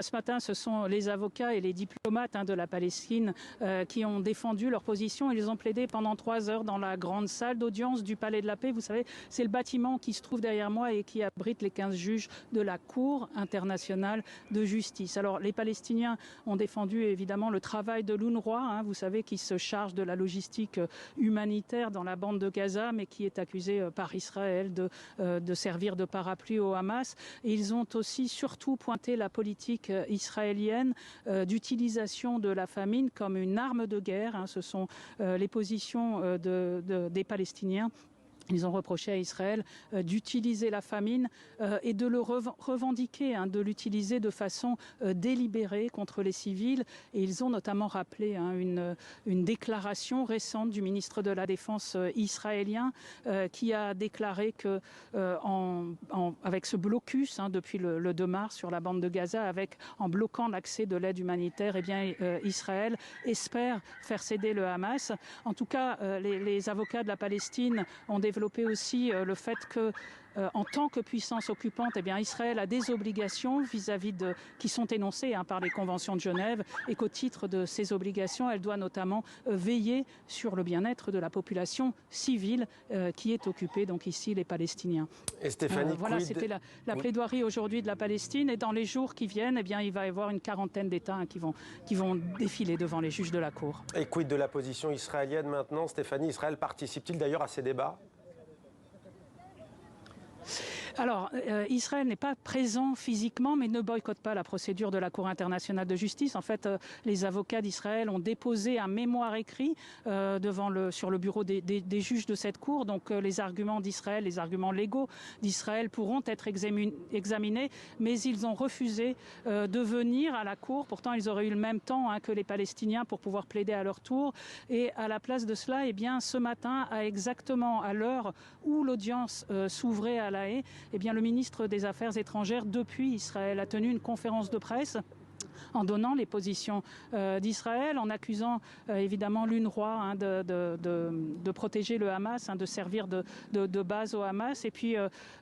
Ce matin, ce sont les avocats et les diplomates de la Palestine qui ont défendu leur position. Ils ont plaidé pendant 3 heures dans la grande salle d'audience du Palais de la Paix. Vous savez, c'est le bâtiment qui se trouve derrière moi et qui abrite les 15 juges de la Cour internationale de justice. Alors, les Palestiniens ont défendu évidemment le travail de l'UNRWA, vous savez, qui se charge de la logistique humanitaire dans la bande de Gaza, mais qui est accusé par Israël de servir de parapluie au Hamas. Et ils ont aussi surtout pointé la politique israélienne d'utilisation de la famine comme une arme de guerre. Ce sont les positions des Palestiniens. Ils ont reproché à Israël d'utiliser la famine et de le revendiquer, de l'utiliser de façon délibérée contre les civils. Et ils ont notamment rappelé une déclaration récente du ministre de la Défense israélien qui a déclaré que avec ce blocus depuis le 2 mars sur la bande de Gaza, en bloquant l'accès de l'aide humanitaire, Israël espère faire céder le Hamas. En tout cas, les avocats de la Palestine ont développé aussi le fait que, en tant que puissance occupante, Israël a des obligations qui sont énoncées par les conventions de Genève, et qu'au titre de ces obligations, elle doit notamment veiller sur le bien-être de la population civile qui est occupée, donc ici les Palestiniens. Et Stéphanie, voilà, c'était la plaidoirie aujourd'hui de la Palestine, et dans les jours qui viennent, il va y avoir une quarantaine d'États qui vont défiler devant les juges de la Cour. Et quid de la position israélienne maintenant, Stéphanie? Israël participe-t-il d'ailleurs à ces débats? Alors, Israël n'est pas présent physiquement, mais ne boycotte pas la procédure de la Cour internationale de justice. En fait, les avocats d'Israël ont déposé un mémoire écrit sur le bureau des juges de cette Cour. Donc, les arguments d'Israël, les arguments légaux d'Israël pourront être examinés, mais ils ont refusé de venir à la Cour. Pourtant, ils auraient eu le même temps que les Palestiniens pour pouvoir plaider à leur tour. Et à la place de cela, ce matin, exactement à l'heure où l'audience s'ouvrait à La Haye, le ministre des Affaires étrangères, depuis Israël, a tenu une conférence de presse en donnant les positions d'Israël, en accusant évidemment l'UNRWA de protéger le Hamas, de servir de base au Hamas, et puis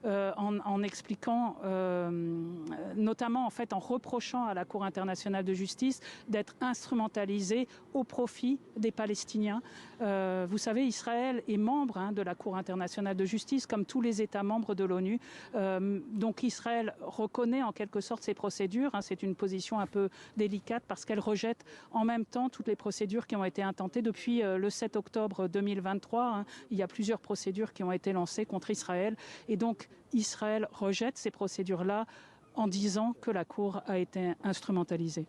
en expliquant, notamment en reprochant à la Cour internationale de justice d'être instrumentalisée au profit des Palestiniens. Vous savez, Israël est membre de la Cour internationale de justice, comme tous les États membres de l'ONU. Donc Israël reconnaît en quelque sorte ces procédures. C'est une position un peu délicate parce qu'elle rejette en même temps toutes les procédures qui ont été intentées depuis le 7 octobre 2023. Il y a plusieurs procédures qui ont été lancées contre Israël, et donc Israël rejette ces procédures-là en disant que la Cour a été instrumentalisée.